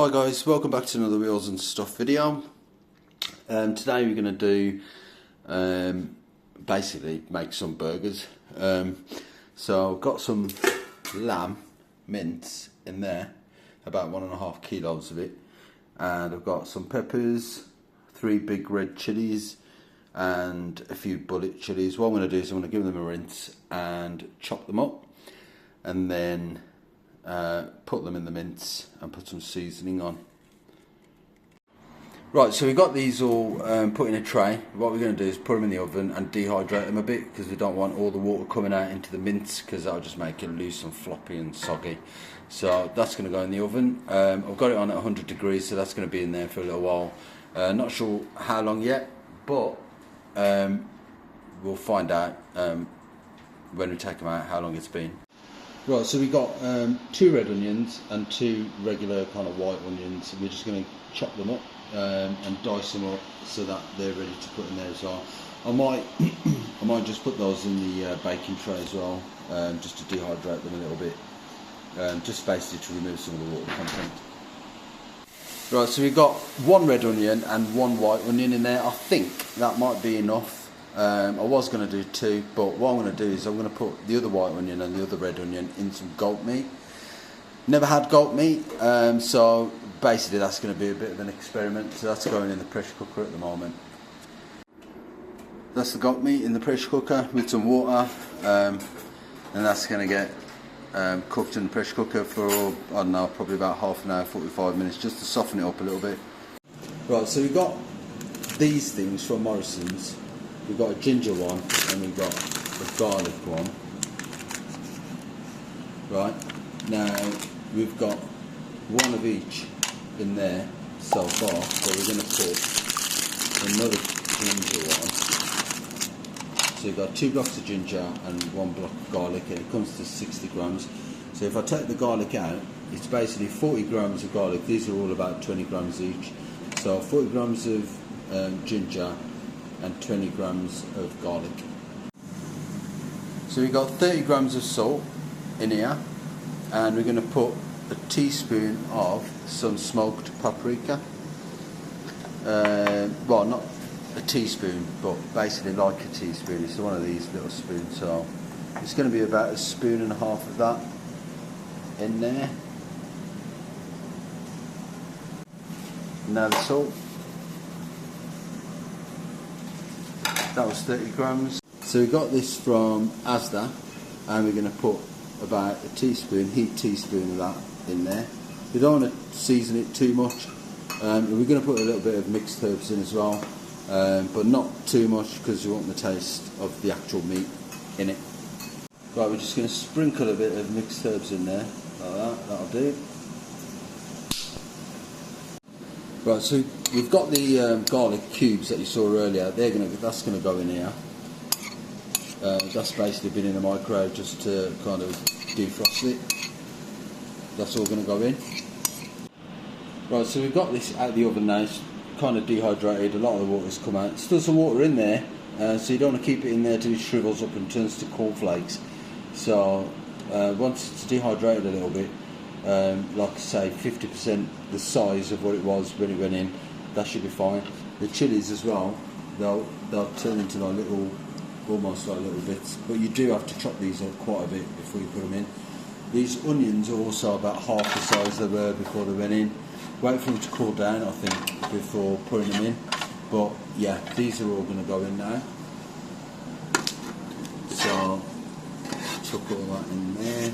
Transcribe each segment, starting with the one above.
Hi guys, welcome back to another Wheels and Stuff video. Today we're going to do basically make some burgers. So I've got some lamb mince in there, about 1.5 kilos of it, and I've got some peppers, 3 big red chilies and a few bullet chilies. What I'm going to do is I'm going to give them a rinse and chop them up, and then put them in the mince and put some seasoning on. Right, so we've got these all put in a tray. What we're going to do is put them in the oven and dehydrate them a bit, because we don't want all the water coming out into the mince, because that'll just make it loose and floppy and soggy. So that's going to go in the oven. I've got it on at 100 degrees, so that's going to be in there for a little while. Not sure how long yet, but we'll find out when we take them out how long it's been. Right, so we've got 2 red onions and 2 regular kind of white onions. We're just going to chop them up and dice them up so that they're ready to put in there as well. I might just put those in the baking tray as well, just to dehydrate them a little bit, just basically to remove some of the water content. Right, so we've got 1 red onion and 1 white onion in there. I think that might be enough. I was going to do 2, but what I'm going to do is I'm going to put the other white onion and the other red onion in some goat meat. Never had goat meat, so basically that's going to be a bit of an experiment. So that's going in the pressure cooker at the moment. That's the goat meat in the pressure cooker with some water, and that's going to get cooked in the pressure cooker for, I don't know, probably about half an hour, 45 minutes, just to soften it up a little bit. Right, so we've got these things from Morrison's. We've got a ginger one and we've got a garlic one. Right, now we've got 1 of each in there so far, so we're going to put another ginger one. So you've got 2 blocks of ginger and 1 block of garlic, and it comes to 60 grams. So if I take the garlic out, it's basically 40 grams of garlic. These are all about 20 grams each. So 40 grams of ginger and 20 grams of garlic. So we've got 30 grams of salt in here, and we're going to put a teaspoon of some smoked paprika. Well, not a teaspoon, but basically like a teaspoon. It's one of these little spoons, so it's going to be about 1.5 spoons of that in there. Now the salt. That was 30 grams. So we got this from Asda, and we're going to put about a teaspoon, heaped teaspoon of that in there. We don't want to season it too much. We're going to put a little bit of mixed herbs in as well, but not too much, because we want the taste of the actual meat in it. Right, we're just going to sprinkle a bit of mixed herbs in there, like that. That'll do. Right, so we've got the garlic cubes that you saw earlier. That's going to go in here. That's basically been in the microwave just to kind of defrost it. That's all going to go in. Right, so we've got this out of the oven now. It's kind of dehydrated. A lot of the water's come out. Still some water in there, so you don't want to keep it in there till it shrivels up and turns to cornflakes. So once it's dehydrated a little bit, like I say, 50% the size of what it was when it went in, that should be fine. The chilies as well, they'll turn into like little, almost like little bits, but you do have to chop these up quite a bit before you put them in. These onions are also about half the size they were before they went in. Wait for them to cool down, I think, before putting them in. But yeah, these are all going to go in now. So chuck all that in there.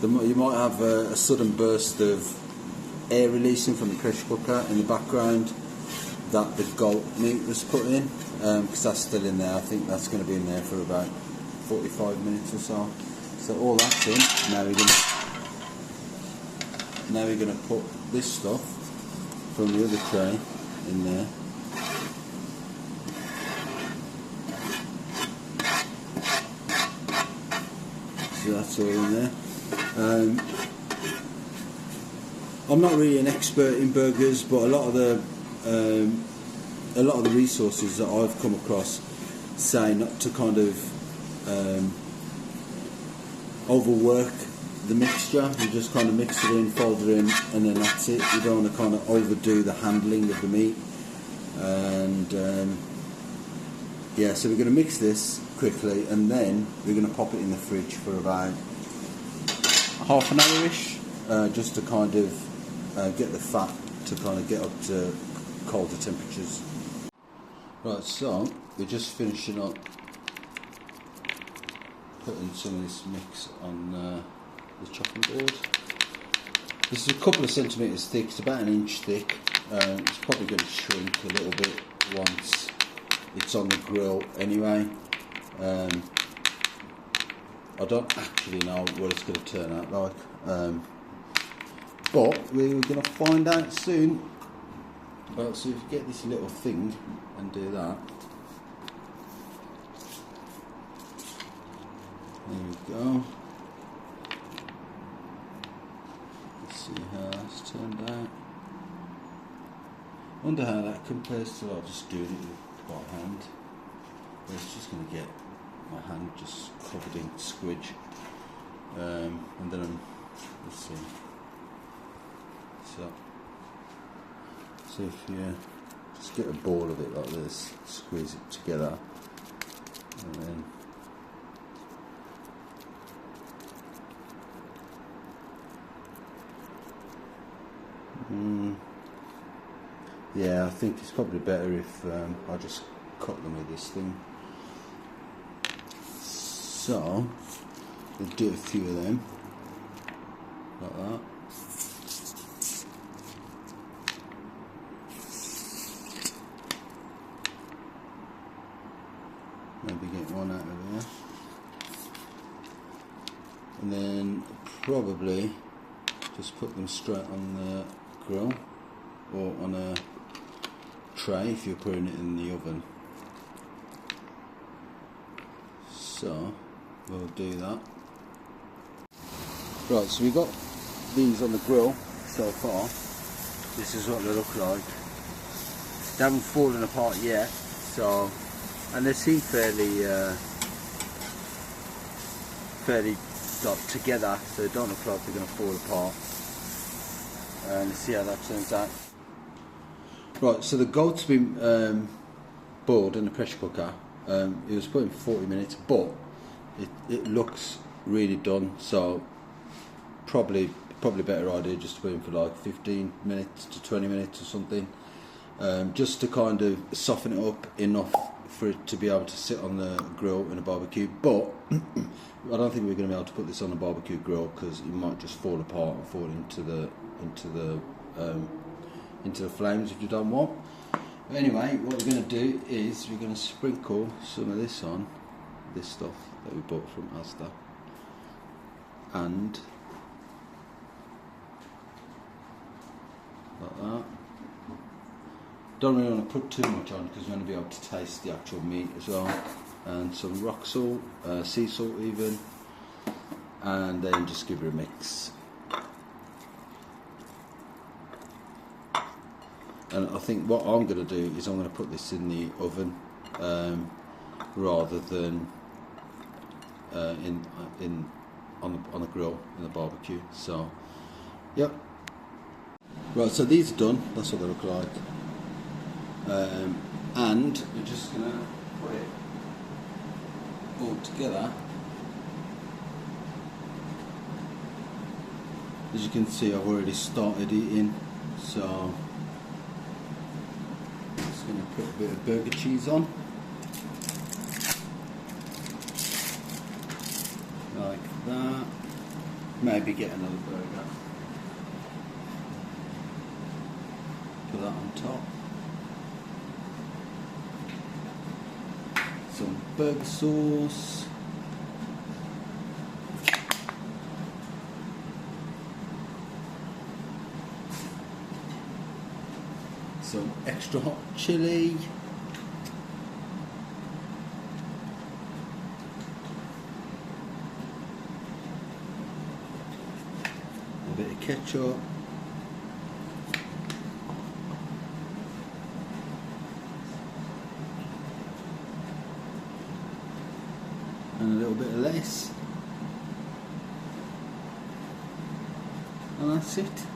You might have a sudden burst of air releasing from the pressure cooker in the background that the goat meat was put in, because that's still in there. I think that's going to be in there for about 45 minutes or so. So all that's in. Now we're going to put this stuff from the other tray in there. So that's all in there. I'm not really an expert in burgers, but a lot of the resources that I've come across say not to kind of overwork the mixture. You just kind of mix it in, fold it in, and then that's it. You don't want to kind of overdo the handling of the meat. And yeah, so we're going to mix this quickly, and then we're going to pop it in the fridge for about half an hour-ish, just to kind of get the fat to kind of get up to colder temperatures. Right, so we're just finishing up putting some of this mix on the chopping board. This is a couple of centimetres thick, it's about an inch thick. It's probably going to shrink a little bit once it's on the grill anyway. I don't actually know what it's going to turn out like, but we're going to find out soon. Well, so if you get this little thing and do that, there we go. Let's see how that's turned out. Wonder how that compares to just doing it with my hand. It's just going to get my hand just covered in squidge, and then let's see. So if you just get a ball of it like this, squeeze it together, and then yeah, I think it's probably better if I just cut them with this thing. So we'll do a few of them like that. Maybe get one out of there, and then probably just put them straight on the grill or on a tray if you're putting it in the oven. So we'll do that. Right, so we've got these on the grill so far. This is what they look like. They haven't fallen apart yet, so, and they seem fairly like together, so they don't look like they're going to fall apart. And let's see how that turns out. Right, so the goat's been boiled in the pressure cooker. It was put in for 40 minutes, but it looks really done, so probably better idea just to put in for like 15 minutes to 20 minutes or something, just to kind of soften it up enough for it to be able to sit on the grill in a barbecue. But I don't think we're going to be able to put this on a barbecue grill because it might just fall apart and fall into the flames if you don't want. But anyway, what we're going to do is we're going to sprinkle some of this on, this stuff that we bought from Asda, and like that. Don't really want to put too much on because we want to be able to taste the actual meat as well. And some rock salt, sea salt even, and then just give it a mix. And I think what I'm going to do is I'm going to put this in the oven rather than on the grill in the barbecue. So, yep. Right, so these are done. That's what they look like. And we're just going to put it all together. As you can see, I've already started eating, so just going to put a bit of burger cheese on, like that. Maybe get another burger, put that on top. Some burger sauce, some extra hot chili, a bit of ketchup, and a little bit of lettuce, and that's it.